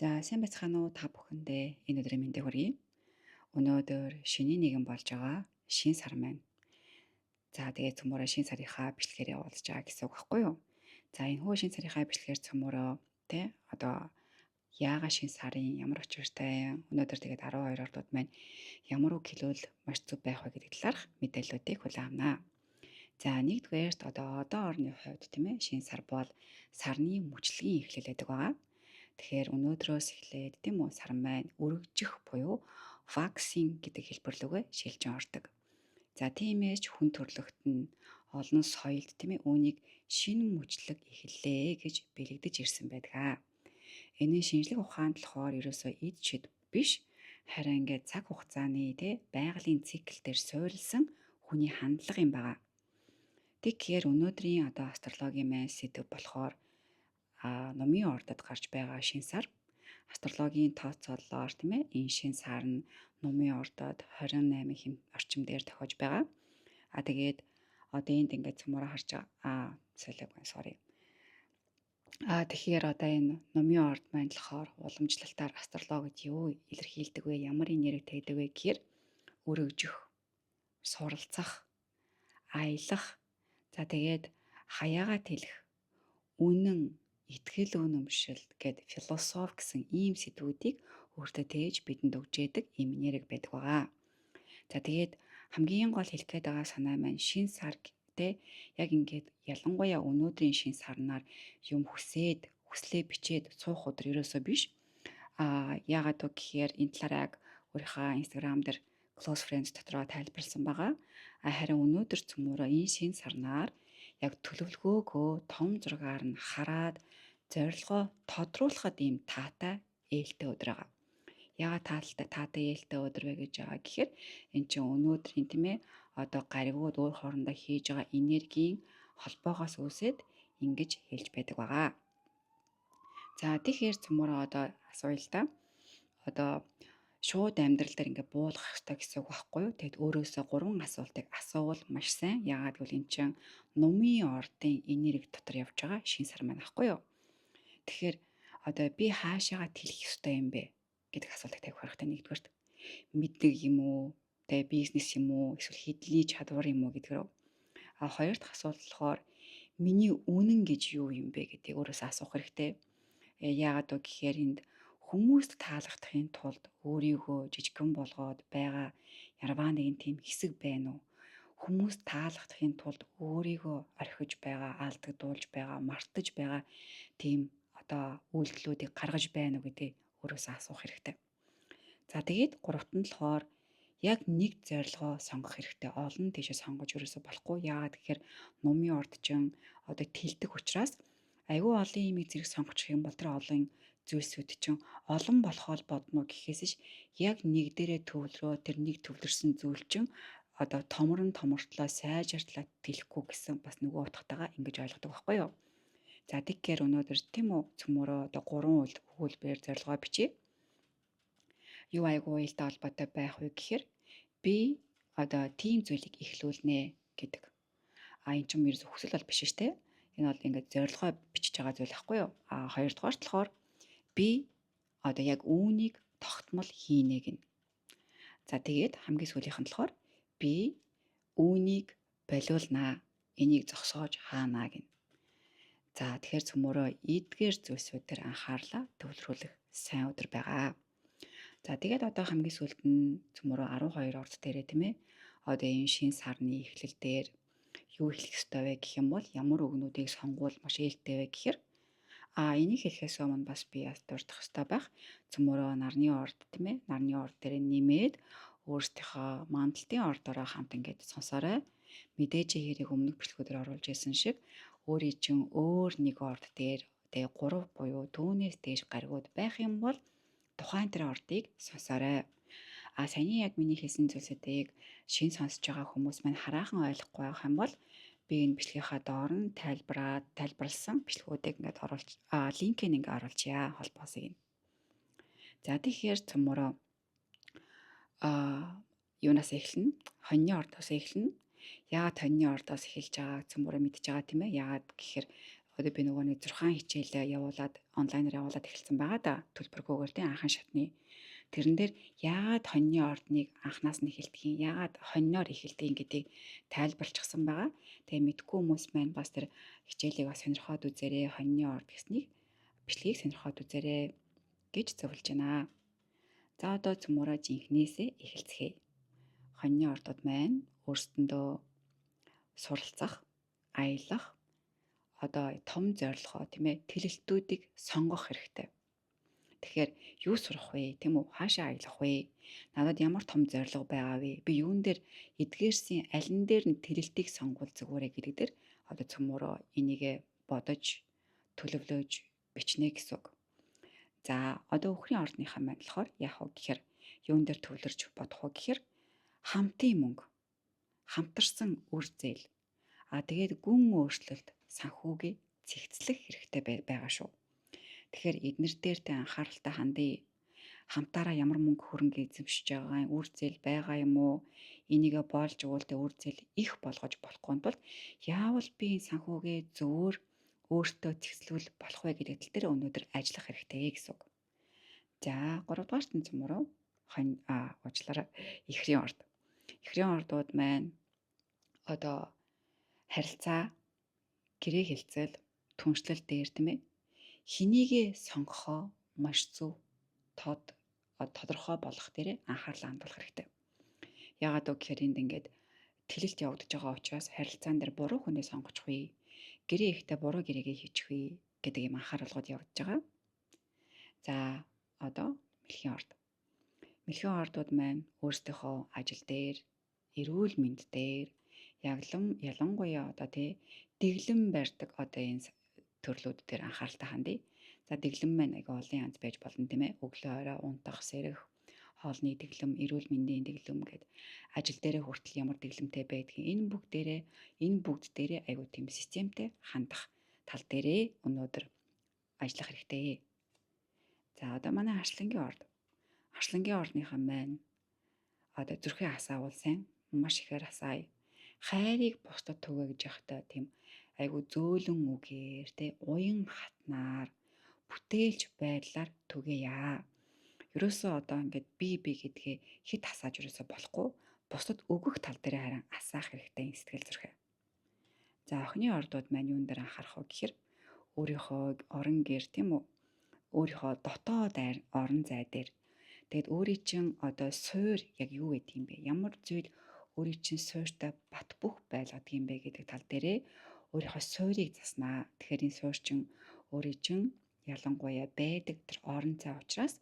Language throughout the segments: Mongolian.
За сайн байцгаана уу та бүхэндээ энэ өдрийн мэндийг хүргэе. Өнөөдөр шинийн нэгэн болж байгаа шин сар маань. За тэгээд цөмөрөө шин сарынхаа бичлэгээр явуулж байгаа гэсэн үг байхгүй юу? За энэ хүү шин сарынхаа бичлэгээр цөмөрөө одоо яага шин сарын ямар учиртай өнөөдөр тэгээд 12 ордууд маань ямар үг хэлвэл маш зөв байх вэ гэдэг талаарх мэдээллүүдийг хүлээн авнаа. За нэгдүгээрт одоо орны хувьд шин сар бол сарны мөчлөгийн эхлэл байдаг байгаа. Тэгэхээр өнөөдрөөс эхлээд сар маань өргөжих буюу waxing гэдэг хэлбэр рүүгээ шилжин ордог. За тиймээс ч хүн төрлөخت нь олон соёлд үүнийг шинэ мөчлөг эхэллээ гэж бэлэгдэж ирсэн байдаг. Энэ шинжлэх ухаанд болохоор ерөөсөө эд шид биш харин ингээд цаг хугацааны байгалийн цикл дээр суурилсан хүний хандлага юм байна. Тэгэхээр өнөөдрийн астрологийн маань сэдэв болохоор номын ордод гарч байгаа шин сар астрологийн тооцоололоор энэ шин сар нь номын ордод 28 хэм орчим дээр тохиож байгаа. Тэгээд одоо энд ингээд цөмөрө харж байгаа. Тэгэхээр одоо энэ номын орд маань болохоор уламжлалтаар астрологид юу илэрхийлдэг вэ? Ямар энерги тавьдаг вэ гэхээр өргөжих, суралцах, аялах, за тэгээд хаяагаад хэлэх, үнэн, итгэл үнэмшил гэд философи гэсэн ийм сэдвүүдийг өөртөө тээж бидэнд өгж яадаг ийм энерги байдаг байгаа. За тэгээд хамгийн гол хэлэх гээд байгаа санаа маань шин сар яг ингээд ялангуяа өнөөдрийн шин сарнаар юм хүслээ бичээд суух өдөр ерөөсөө биш. Яагаад вэ гэхээр энэ талаар өөрийнхөө Instagram дээр close friends дотроо тайлбарласан байгаа. Харин өнөөдөр цөмөрөө энэ шин сарнаар яг төлөвлөгөөгөө том зургаар нь хараад зорилгоо тодруулахад ийм таатай ээлтэй өдөр байгаа. Яагаад таатай ээлтэй өдөр вэ гэж байгаа гэхээр эн чинь өнөөдрийн одоо гаригууд өөр хоорондоо хийж байгаа энергийн холбоогоос үүсээд ингэж хэлж байдаг байгаа. За тэгэхээр цөмөрөө одоо асууя л да. Одоо шууд амьдрал дээр ингээд буулгах хэрэгтэй гэсэн үг байхгүй юу? Тэгэд өөрөөсөө 3 асуултыг асуувал маш сайн. Яагаад гэвэл эн чинь номын ордын энерги дотор явж байгаа шин сар маань байхгүй юу? Тэгэхээр одоо би хаашаагаа тэлэх ёстой юм бэ гэдэг асуултыг тавих хэрэгтэй нэгдүгээрт. Мэддэг юм уу? Бизнес юм уу? Эсвэл хэдлийн чадвар юм уу гэдгээр. Хоёр дахь асуулт болохоор миний үнэн гэж юу юм бэ гэдгийг өөрөөсөө асуух хэрэгтэй. Яагаад вэ гэхээр энд хүмүүст таалагдахын тулд өөрийгөө жижигхэн болгоод байгаа ярваа нэгэн тийм хэсэг байна уу? Хүмүүст таалагдахын тулд өөрийгөө орхиж байгаа, алдагдуулж байгаа, мартаж байгаа тийм одоо үйлдэлүүдийг гаргаж байна уу гэдгийг өөрөөсөө асуух хэрэгтэй. За тэгээд гуравт нь болохоор яг нэг зорилгоо сонгох хэрэгтэй. Олон тийшээ сонгож ерөөсөө болохгүй. Яагаад гэхээр номын ордчин одоо тэлдэг учраас айгүй олон юмыг зэрэг сонгочих юм бол тэр олон зүйлсүүд чинь олон болохоо бодно гэхээс ш яг нэг дээрээ төвлөрөө тэр нэг төвлөрсөн зүйл чинь одоо томортлоо сайжиртлаа тэлэхгүй гэсэн бас нөгөө утгатайгаа ингэж ойлгодог байхгүй юу? За тэгэхээр өнөөдөр цөмөрөө одоо 3 өгүүлбэр зорилгоо бичиж юу айгүй уялдаа холбоотой байх вэ гэхээр би одоо тийм зүйлийг эхлүүлнэ гэдэг. Энэ ч юм ерөөс хүсэл бол биш шүү дээ. Энэ бол ингээд зорилгоо бичиж байгаа зүйл байхгүй юу? Хоёрдугаар болохоор би одоо яг үүнийг тогтмол хийнэ гин. За тэгээд хамгийн сүүлийнх нь болохоор би үүнийг болиулнаа. Энийг зогсоож хаанаа гин. За тэгэхээр цөмөрөө эдгээр зүйлсүүд дээр анхаарлаа төвлөрүүлэх сайн өдөр байгаа. За тэгээд одоо хамгийн сүүлд нь цөмөрөө 12 орд дээрээ одоо энэ шин сарны эхлэл дээр юу хэлэх ёстой вэ гэх юм бол ямар өгнүүдийг сонгуул маш ээлтэй вэ гэхээр энийг хэлэхээс өмнө бас би дурдах ёстой байх. Цөмөрөө нарны орд нарны орд дээр нэмээд өөрсдийнхөө мандалтын ордороо хамт ингээд сонсоорой. Мэдээж хэрэг өмнөх бичлэгүүдээр оруулж ирсэн шиг өөрийн чинь өөр нэг орд дээр 3 буюу түүнээс дээш гаригууд байх юм бол тухайн тэр ордыг сонсоорой. Саяны яг миний хэлсэн зүйлсүүдийг шин сонсож байгаа хүмүүс маань хараахан ойлгохгүй байх юм бол би энэ бичлэгийнхаа доор нь тайлбарласан бичлэгүүдийг ингээд оруулж линкийг ингээд оруулъя холбоосыг. За тэгэхээр цөмөрөө юунаас эхэлнэ? Хоньны ордоос эхэлнэ. Яагаад хоньны ордоос эхэлж байгааг цөмөрөө мэдж байгаа тийм ээ? Яагаад гэхээр Одоо би нөгөө нэг 6 хичээлээ явуулаад онлайнаар явуулаад эхэлсэн байгаа да. Төлбөргүйгээр тийм анхан шатны. Тэрэн дээр яагаад хоньны ордныг анханаас нь эхэлдэг юм, яагаад хоньноор эхэлдэг гэдгийг тайлбарлчихсан байгаа. Тэгээ мэдгүй хүмүүс маань бас тэр хичээлийг бас сонирхоод үзээрэй, хоньны орд гэснийг бичлэгийг сонирхоод үзээрэй гэж зөвлөж байна. За одоо цөмөрөө жинхнээсээ эхэлцгээе. Хоньны ордууд маань өөрсдөндөө суралцах, аялах, одоо том зорилгоо тийм ээ тэлэлтүүдийг сонгох хэрэгтэй. Тэгэхээр юу сурах вэ? Тийм үү? Хаашаа аялах вэ? Надад ямар том зорилго байгаа вэ? Би юун дээр эдгээрсийн алин дээр нь тэлэлтийг сонгуул зүгээрээ гэдэг дээр одоо цөмөрөө энийгээ бодож төлөвлөж бичнэ гэсэн үг. За одоо өхрийн ордныхаа маань болохоор яах вэ гэхээр юун дээр төвлөрч бодох вэ гэхээр хамтын мөнгө, хамтарсан үр зээл. Тэгээд гүн өөрчлөлт санхүүгийн цэгцлэх хэрэгтэй байгаа шүү. Тэгэхээр эднэр дээр тэ анхааралтай хандъя. Хамтаараа ямар мөнгө хөрөнгө эзэмшиж байгаа, үр зээл байгаа юм уу? Энийгээ боолж өгөөлтэй үр зээл их болгож болохгүй тул яавал би энэ санхүүгээ зөөр өөртөө цэгцлүүл болох вэ гэдэг тал дээр өнөөдөр ажиллах хэрэгтэй гэсэн үг. За 3 дугаарт нь цөмөрөө уучлаарай ихрийн орд. Ихрийн ордууд маань одоо харилцаа, гэрээ хэлцэл, түншлэл дээр тийм ээ хинийгээ сонгохоо маш зөв тодорхой болох дээр анхаарлаа хандуулах хэрэгтэй. Яагаад гэвэл энд ингээд тэлэлт явагдаж байгаа учраас харилцаан дээр буруу хүнээ сонгочихвээ. Гэрээ ихтэй буруу гэрээгээ хийчихвээ гэдэг юм анхааруулгууд явагдаж байгаа. За одоо мэлхийн орд. Мэлхийн ордууд маань өөрсдийнхөө ажил дээр, эрүүл мэнд дээр ялангуяа одоо дэглэм барьдаг одоо энэ төрлүүд дээр анхааралтай хандъя. За дэглэм маань аяга олон янз байж болно тийм ээ. Өглөө орой унтах, сэрэх, хоолны дэглэм, эрүүл мэндийн дэглэм гэд ажил дээрээ хүртэл ямар дэглэмтэй байдгийг энэ бүгд дээрээ аягүй тийм системтэй хандах тал дээрээ өнөөдөр ажиллах хэрэгтэй. За одоо манай арслангийн орд. Арслангийн ордныхан маань одоо зүрхийн асаавал сайн маш ихээр асаая. Хайрыг бусдад түгэй гэж яхтай тийм айгу зөөлөн үгээр уян хатнаар бүтээлч байдлаар түгээе. Ерөөсөө одоо ингээд би гэдгээ хит асааж ерөөсөө болохгүй. Бусдад өгөх тал дээр харин асаах хэрэгтэй сэтгэл зүрхээ. За охины ордууд маань юун дээр анхаарах вэ гэхээр өөрийнхөө орон гэр тийм үү? Өөрийнхөө дотоод орон зай дээр тэгэд өөрийн чинь одоо суур яг юу гэдэг юм бэ? Ямар зүйл өөрийн чинь суурьтай бат бөх байлгадаг юм бэ гэдэг тал дээрээ өөрийнхөө суурийг заснаа. Тэгэхээр энэ суур чинь өөрийн чинь ялангуяа байдаг тэр орон зай учраас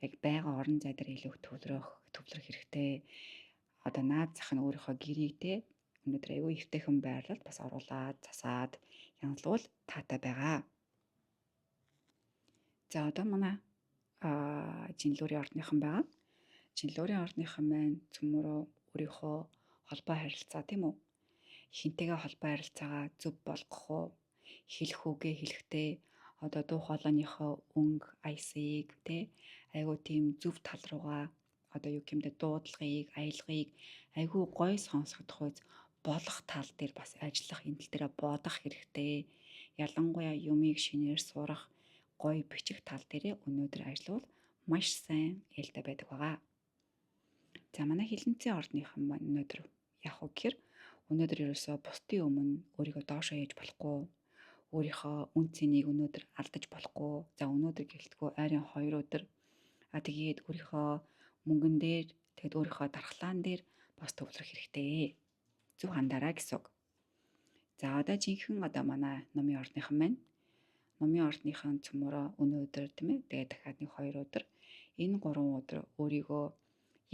яг байгаа орон зай дээр илүү төвлөрөх хэрэгтэй. Одоо наад зах нь өөрийнхөө гэрийг өнөөдөр аюу ихтэйхэн байрлалд бас оруулаад засаад янзлуул таатай байгаа. За одоо манай жинлүүрийн ордныхан байгаа. Жинлүүрийн ордныхан маань цөмөрөө өөрийнхөө холбоо харилцаа тийм үү? Хинтэйгээ холбоо харилцаагаа зөв болгох уу? Хэлэх үгээ хэлэхдээ одоо дуу хоолойныхоо өнгө аясыг айгуу тийм зөв тал руугаа одоо юу гэмдэ дуудлагыг, аялгыг айгуу гоё сонсогдох үз болох тал дээр бас ажиллах энэ тал дээр бодох хэрэгтэй. Ялангуяа юмыг шинээр сурах, гоё бичих тал дээр өнөөдөр ажиллавал маш сайн ээлтэй байдаг байгаа. За манай хилэнцэн ордныхан маань өнөөдөр яах вэ гэхээр өнөөдөр ерөөсөө бусдын өмнө өөрийгөө доошоо яаж болохгүй, өөрийнхөө үн цэнийг өнөөдөр алдаж болохгүй. За өнөөдөр гэлтгүү арийн 2 өдөр тэгээд өөрийнхөө мөнгөн дээр тэгээд өөрийнхөө дархлаан дээр бас төвлөрөх хэрэгтэй. Зөв хандаарай гэсэн үг. За одоо жинхэнэ одоо манай номын ордныхан маань номын ордныхан цөмөрөө өнөөдөр тийм ээ тэгээд дахиад нэг 2 өдөр энэ 3 өдөр өөрийгөө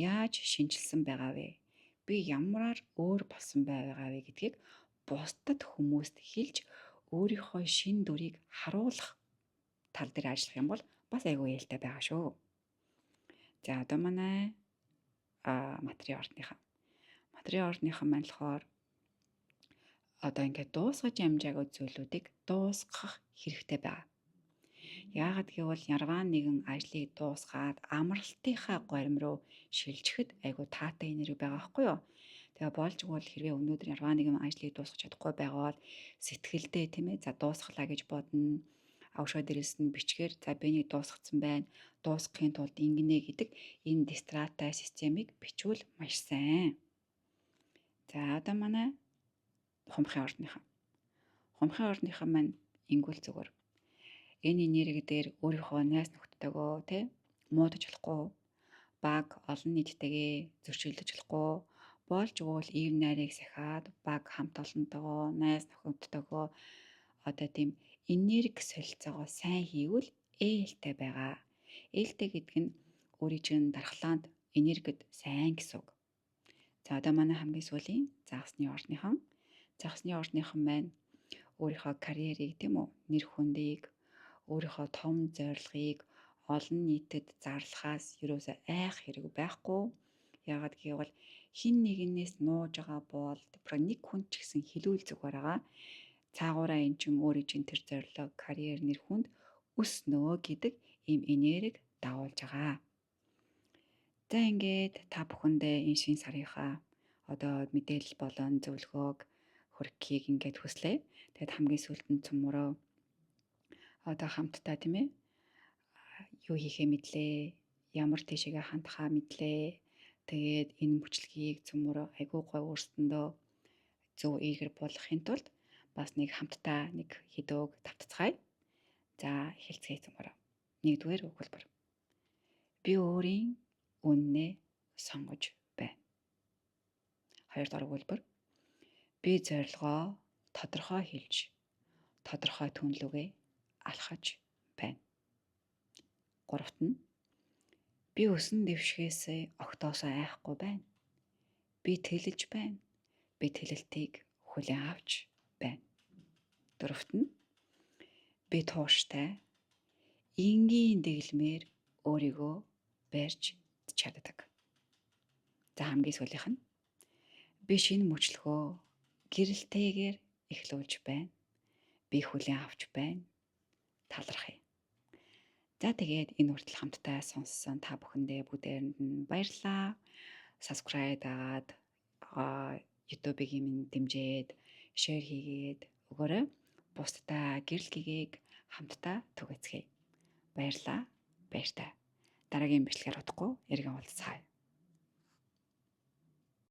яаж шинжилсэн байгаа вэ? Би ямараар өөр болсон байгаа вэ гэдгийг бусдад хүмүүст хэлж өөрийнхөө шин дүрийг харуулах тал дээр ажиллах юм бол бас айгүй ээлтэй байгаа шүү. За одоо манай материал ордныхан. Материал ордныхан маань болохоор одоо ингээд дуусгаж амжаагүй зүйлүүдийг дуусгах хэрэгтэй байна. Яагаад гэвэл ярваа нэгэн ажлыг дуусгаад амралтынхаа горим руу шилжихэд айгүй таатай энерги байгаа байхгүй юу? Тэгээ болж игэл хэрвээ өнөөдөр яргаа нэгэн ажлыг дуусгах чадахгүй байгаа бол сэтгэлдээ тийм ээ за дуусглаа гэж бодно. Авшаа дээрээс нь бичгээр за би энийг дуусгацсан байна. Дуусгахын тулд ингэнэ гэдэг энэ дистратай системийг бичвэл маш сайн. За одоо манай хумхын ордныхан. Хумхын ордныхан маань ингүүл зүгээр. Энэ энерги дээр өөрийнхөө найз нөхдөдөө тий муудаж болохгүй. Баг олон нийттэйгээ зөрчилдөж болохгүй. Болж өгвөл ив найрыг сахиад баг хамт олонтойгоо найз нөхөдтэйгөө одоо тийм энерги солилцоогоо сайн хийвэл ээлтэй байгаа. Ээлтэй гэдэг нь өөрийн чинь дархлаанд энергид сайн гэсэн үг. За одоо манай хамгийн сүүлийн загасны ордныхан. Загасны ордныхан маань өөрийнхөө карьерийг тийм үү нэр хүндийг өөрийнхөө том зорилгыг олон нийтэд зарлахаас юусоо айх хэрэг байхгүй. Яагаад гэвэл хин нэгнээс нууж байгаа бол нэг хүн ч гэсэн хилүүл зүгээр байгаа. Цаагаараа эн чин өөрийн чин тэр зорилго, карьер, нэр хүнд өснөө гэдэг ийм энерги дагуулж байгаа. За ингээд та бүхэндээ энэ шинэ сарынхаа одоо мэдээлэл болон зөвлөгөөг хүргэхийг ингээд хүслээ. Тэгэд хамгийн сүүлд нь цөмөрөө одоо хамтдаа тийм ээ юу хийхээ мэдлээ, ямар тийшээгээ хандхаа мэдлээ. Тэгээд энэ мөчлөгийг цөмөрөө айгуу гой өөрсөндөө зөв ээгэр болгохын тулд бас нэг хамтдаа нэг хідөөг тавтацгаая. За эхэлцгээе цөмөрөө. Нэгдүгээр өгүүлбэр. Би өөрийн үннээ сонгож байна. Хоёрдугаар өгүүлбэр. Би зорилгоо тодорхой хэлж, тодорхой түнлүгээ алхаж байна. Гуравт нь би өсөн дэвшгээс огтоосоо айхгүй байна. Би тэлэлж байна. Би тэлэлтийг хүлээн авч байна. Дөрөвт нь би тууштай энгийн дэглэмээр өөрийгөө барьж чаддаг. За хамгийн сүүлийнх нь би шинэ мөчлөгөө гэрэлтэйгээр эхлүүлж байна. Би хүлээн авч байна. Талархъя. За тэгээд энэ хүртэл хамтдаа сонссон та бүхэндээ бүгдээрэнд нь баярлалаа. Subscribe дагаад YouTube-ийн минь дэмжиж, share хийгээд өгөөрэй. Бусдаа гэрэл гэгээг хамтдаа түгээцгээе. Баярлалаа. Баяртай. Дараагийн бичлэгээр удахгүй эргэн уулзцаая.